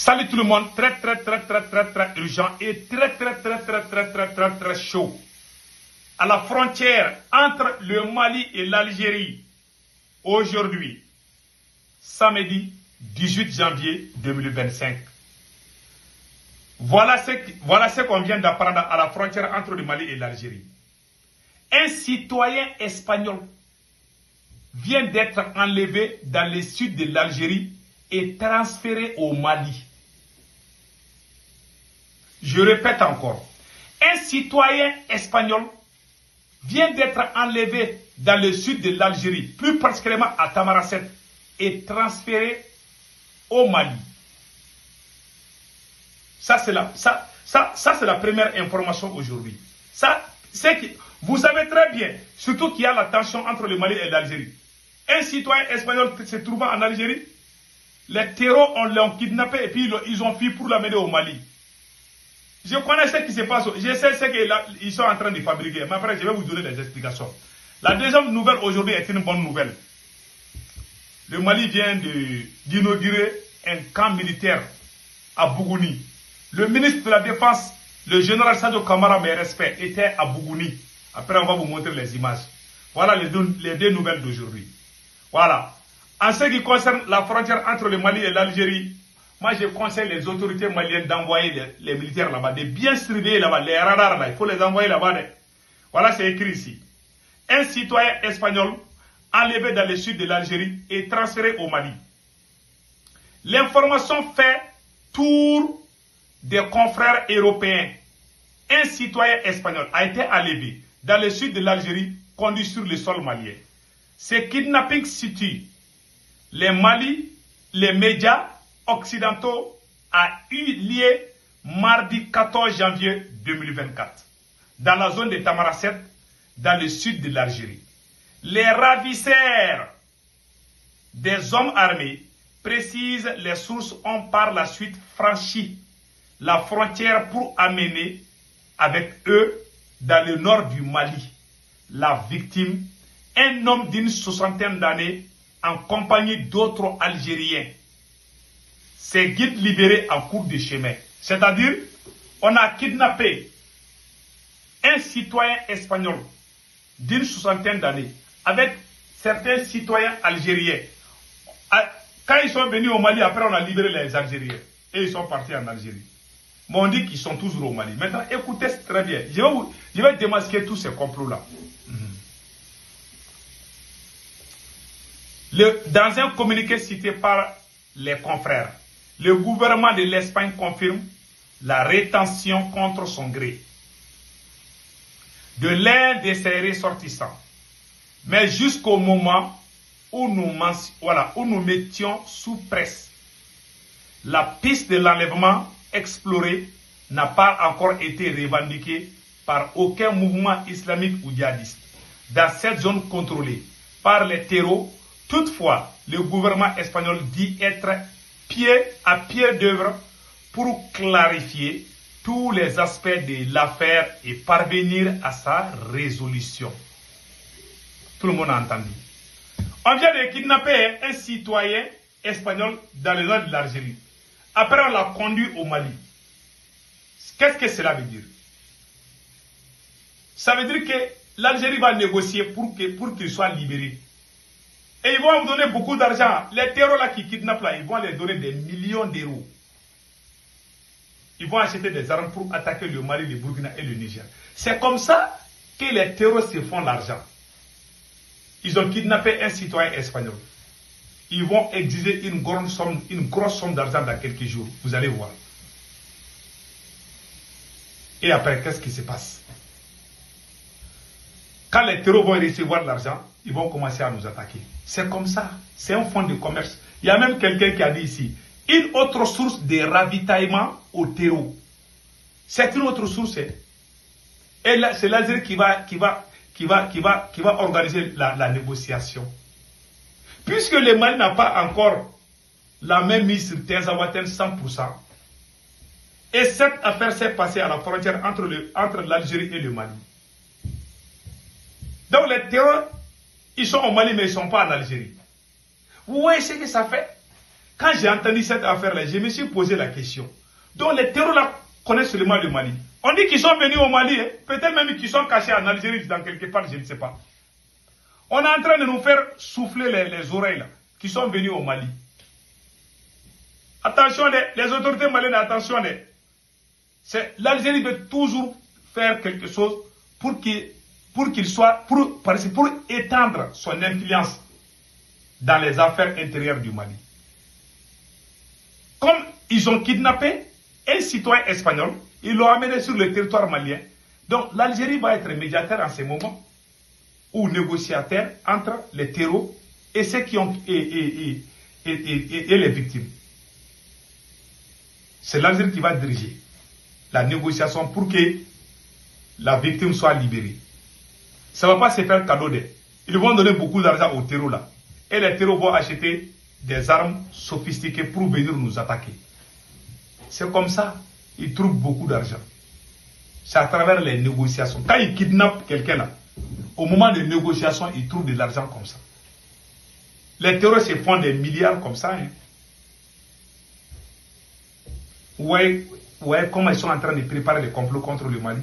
Salut tout le monde, très urgent et très chaud. À la frontière entre le Mali et l'Algérie, aujourd'hui, samedi 18 janvier 2025. Voilà ce qu'on vient d'apprendre à la frontière entre le Mali et l'Algérie. Un citoyen espagnol vient d'être enlevé dans le sud de l'Algérie et transféré au Mali. Je répète encore, un citoyen espagnol vient d'être enlevé dans le sud de l'Algérie, plus particulièrement à Tamaracet, et transféré au Mali. Ça, c'est la première information aujourd'hui. Vous savez très bien, surtout qu'il y a la tension entre le Mali et l'Algérie. Un citoyen espagnol se trouvant en Algérie, les terroristes l'ont kidnappé et puis ils ont fui pour l'amener au Mali. Je connais ce qui se passe, je sais ce qu'ils sont en train de fabriquer, mais après je vais vous donner des explications. La deuxième nouvelle aujourd'hui est une bonne nouvelle. Le Mali vient d'inaugurer un camp militaire à Bougouni. Le ministre de la Défense, le général Sadio Kamara, mes respects, était à Bougouni. Après on va vous montrer les images. Voilà les deux nouvelles d'aujourd'hui. Voilà. En ce qui concerne la frontière entre le Mali et l'Algérie, moi je conseille les autorités maliennes d'envoyer les militaires là-bas, de bien surveiller là-bas, les radars là, il faut les envoyer là-bas. Voilà, c'est écrit ici. Un citoyen espagnol enlevé dans le sud de l'Algérie et transféré au Mali. L'information fait tour des confrères européens. Un citoyen espagnol a été enlevé dans le sud de l'Algérie, conduit sur le sol malien. Ce kidnapping situe les médias occidentaux a eu lieu mardi 14 janvier 2024 dans la zone de Tamaracet, dans le sud de l'Algérie. Les ravisseurs des hommes armés, précisent les sources, ont par la suite franchi la frontière pour amener avec eux dans le nord du Mali la victime, un homme d'une soixantaine d'années en compagnie d'autres Algériens. Ces guides libérés en cours de chemin. C'est-à-dire, on a kidnappé un citoyen espagnol d'une soixantaine d'années avec certains citoyens algériens. Quand ils sont venus au Mali, après on a libéré les Algériens. Et ils sont partis en Algérie. Mais on dit qu'ils sont toujours au Mali. Maintenant, écoutez très bien. Je vais démasquer tous ces complots-là. Dans un communiqué cité par les confrères, le gouvernement de l'Espagne confirme la rétention contre son gré de l'un de ses ressortissants. Mais jusqu'au moment où nous mettions sous presse, la piste de l'enlèvement explorée n'a pas encore été revendiquée par aucun mouvement islamique ou djihadiste dans cette zone contrôlée par les terreaux. Toutefois, le gouvernement espagnol dit être à pied d'œuvre pour clarifier tous les aspects de l'affaire et parvenir à sa résolution. Tout le monde a entendu. On vient de kidnapper un citoyen espagnol dans les zones de l'Algérie. Après, on l'a conduit au Mali. Qu'est-ce que cela veut dire? Ça veut dire que l'Algérie va négocier pour qu'il soit libéré. Et ils vont vous donner beaucoup d'argent. Les terroristes là qui kidnappent là, ils vont les donner des millions d'euros. Ils vont acheter des armes pour attaquer le Mali, le Burkina et le Niger. C'est comme ça que les terroristes se font l'argent. Ils ont kidnappé un citoyen espagnol. Ils vont exiger une grosse somme d'argent dans quelques jours. Vous allez voir. Et après, qu'est-ce qui se passe? Quand les terroristes vont recevoir l'argent, ils vont commencer à nous attaquer. C'est comme ça. C'est un fonds de commerce. Il y a même quelqu'un qui a dit ici, une autre source de ravitaillement au terreau. C'est une autre source. Et là, c'est l'Algérie qui va organiser la négociation. Puisque le Mali n'a pas encore la main mise sur Tinzaouaten 100%, et cette affaire s'est passée à la frontière entre l'Algérie et le Mali. Donc les terroristes, ils sont au Mali mais ils ne sont pas en Algérie. Vous voyez ce que ça fait? Quand j'ai entendu cette affaire-là, je me suis posé la question. Donc les terroristes connaissent seulement le Mali. On dit qu'ils sont venus au Mali, hein? Peut-être même qu'ils sont cachés en Algérie, dans quelque part, je ne sais pas. On est en train de nous faire souffler les oreilles, là, qui sont venus au Mali. Attention, les autorités maliennes, attention. L'Algérie veut toujours faire quelque chose pour étendre son influence dans les affaires intérieures du Mali. Comme ils ont kidnappé un citoyen espagnol, ils l'ont amené sur le territoire malien. Donc l'Algérie va être médiateur en ce moment, ou négociateur entre les terreaux et ceux qui ont et les victimes. C'est l'Algérie qui va diriger la négociation pour que la victime soit libérée. Ça ne va pas se faire cadeau d'eux. Ils vont donner beaucoup d'argent aux terreaux là. Et les terreaux vont acheter des armes sophistiquées pour venir nous attaquer. C'est comme ça. Ils trouvent beaucoup d'argent. C'est à travers les négociations. Quand ils kidnappent quelqu'un là, au moment des négociations, ils trouvent de l'argent comme ça. Les terroristes se font des milliards comme ça. Hein. Ouais, comment ils sont en train de préparer les complots contre le Mali.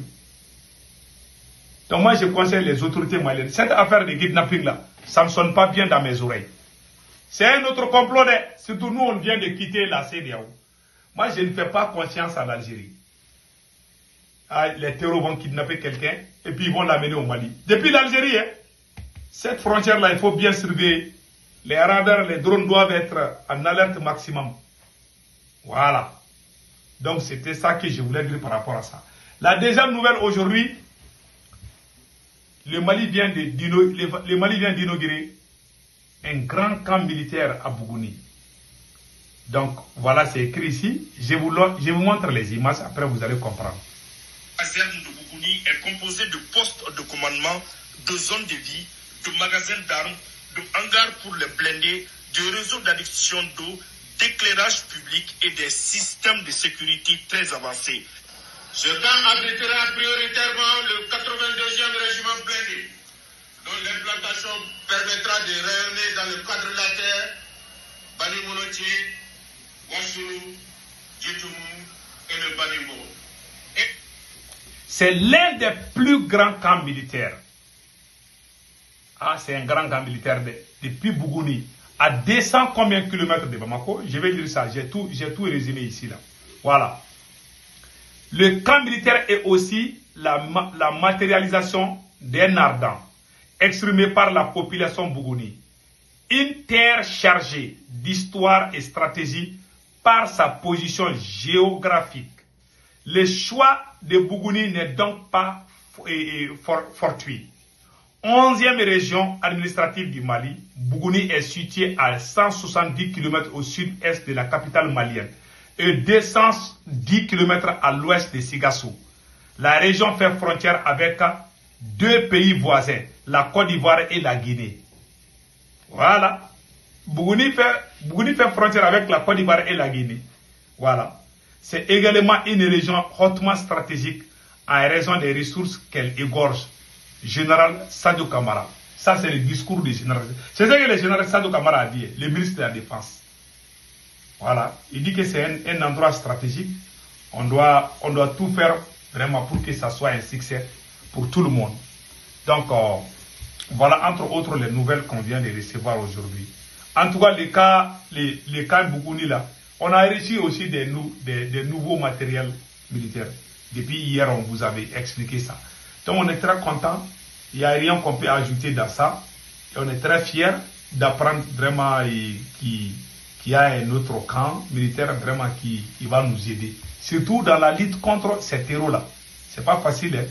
Donc moi, je conseille les autorités maliennes. Cette affaire de kidnapping là, ça ne sonne pas bien dans mes oreilles. C'est un autre complot. Surtout nous, on vient de quitter la CEDEAO. Moi, je ne fais pas confiance à l'Algérie. Ah, les terroristes vont kidnapper quelqu'un et puis ils vont l'amener au Mali. Depuis l'Algérie, hein, cette frontière-là, il faut bien surveiller. Les radars, les drones doivent être en alerte maximum. Voilà. Donc, c'était ça que je voulais dire par rapport à ça. La deuxième nouvelle aujourd'hui, le Mali vient d'inaugurer un grand camp militaire à Bougouni. Donc, voilà, c'est écrit ici. Je vous montre les images, après vous allez comprendre. La caserne de Bougouni est composée de postes de commandement, de zones de vie, de magasins d'armes, de hangars pour les blindés, de réseaux d'adduction d'eau, d'éclairage public et des systèmes de sécurité très avancés. Ce camp abritera prioritairement le 82e régiment blindé, dont l'implantation permettra de rayonner dans le cadre de la terre, Bani Monotier, Wassoulou, Djitoumou et le Banimo. C'est l'un des plus grands camps militaires. Ah, c'est un grand camp militaire depuis Bougouni, à 200 combien de kilomètres de Bamako. Je vais dire ça, j'ai tout résumé ici. Là. Voilà. Le camp militaire est aussi la matérialisation d'un ardent exprimé par la population bougouni. Une terre chargée d'histoire et stratégie par sa position géographique. Le choix de Bougouni n'est donc pas fortuit. 11e région administrative du Mali, Bougouni est située à 170 km au sud-est de la capitale malienne et 210 km à l'ouest de Sigassou. La région fait frontière avec deux pays voisins, la Côte d'Ivoire et la Guinée. Voilà. Bougouni fait frontière avec la Côte d'Ivoire et la Guinée. Voilà. C'est également une région hautement stratégique en raison des ressources qu'elle égorge. Général Sadio Kamara. Ça, c'est le discours du général. C'est ce que le général Sadio Kamara a dit, le ministre de la Défense. Voilà. Il dit que c'est un endroit stratégique. On doit tout faire vraiment pour que ça soit un succès pour tout le monde. Donc, voilà, entre autres, les nouvelles qu'on vient de recevoir aujourd'hui. En tout cas, les cas Bougouni là, on a reçu aussi des nouveaux matériels militaires. Depuis hier, on vous avait expliqué ça. Donc, on est très content. Il n'y a rien qu'on peut ajouter dans ça. Et on est très fiers d'apprendre vraiment qu'il y a un autre camp militaire vraiment qui va nous aider. Surtout dans la lutte contre ces terreaux-là. Ce n'est pas facile. Hein?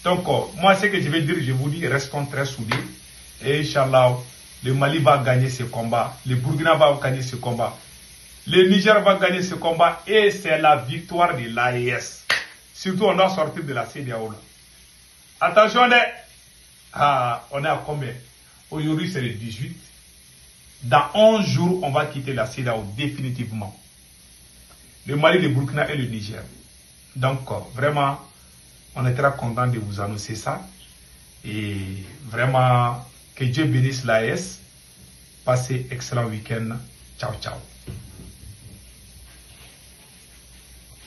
Donc, moi, ce que je vais dire, je vous dis, restons très soudés. Et Inch'Allah, le Mali va gagner ce combat. Le Burkina va gagner ce combat. Le Niger va gagner ce combat. Et c'est la victoire de l'AES. Surtout, on doit sortir de la CEDEAO. Attention, on est à combien? Aujourd'hui, c'est le 18. Dans 11 jours, on va quitter la CEDEAO définitivement. Le Mali, le Burkina et le Niger. Donc, vraiment, on est très content de vous annoncer ça. Et vraiment, que Dieu bénisse l'AES. Passez excellent week-end. Ciao, ciao.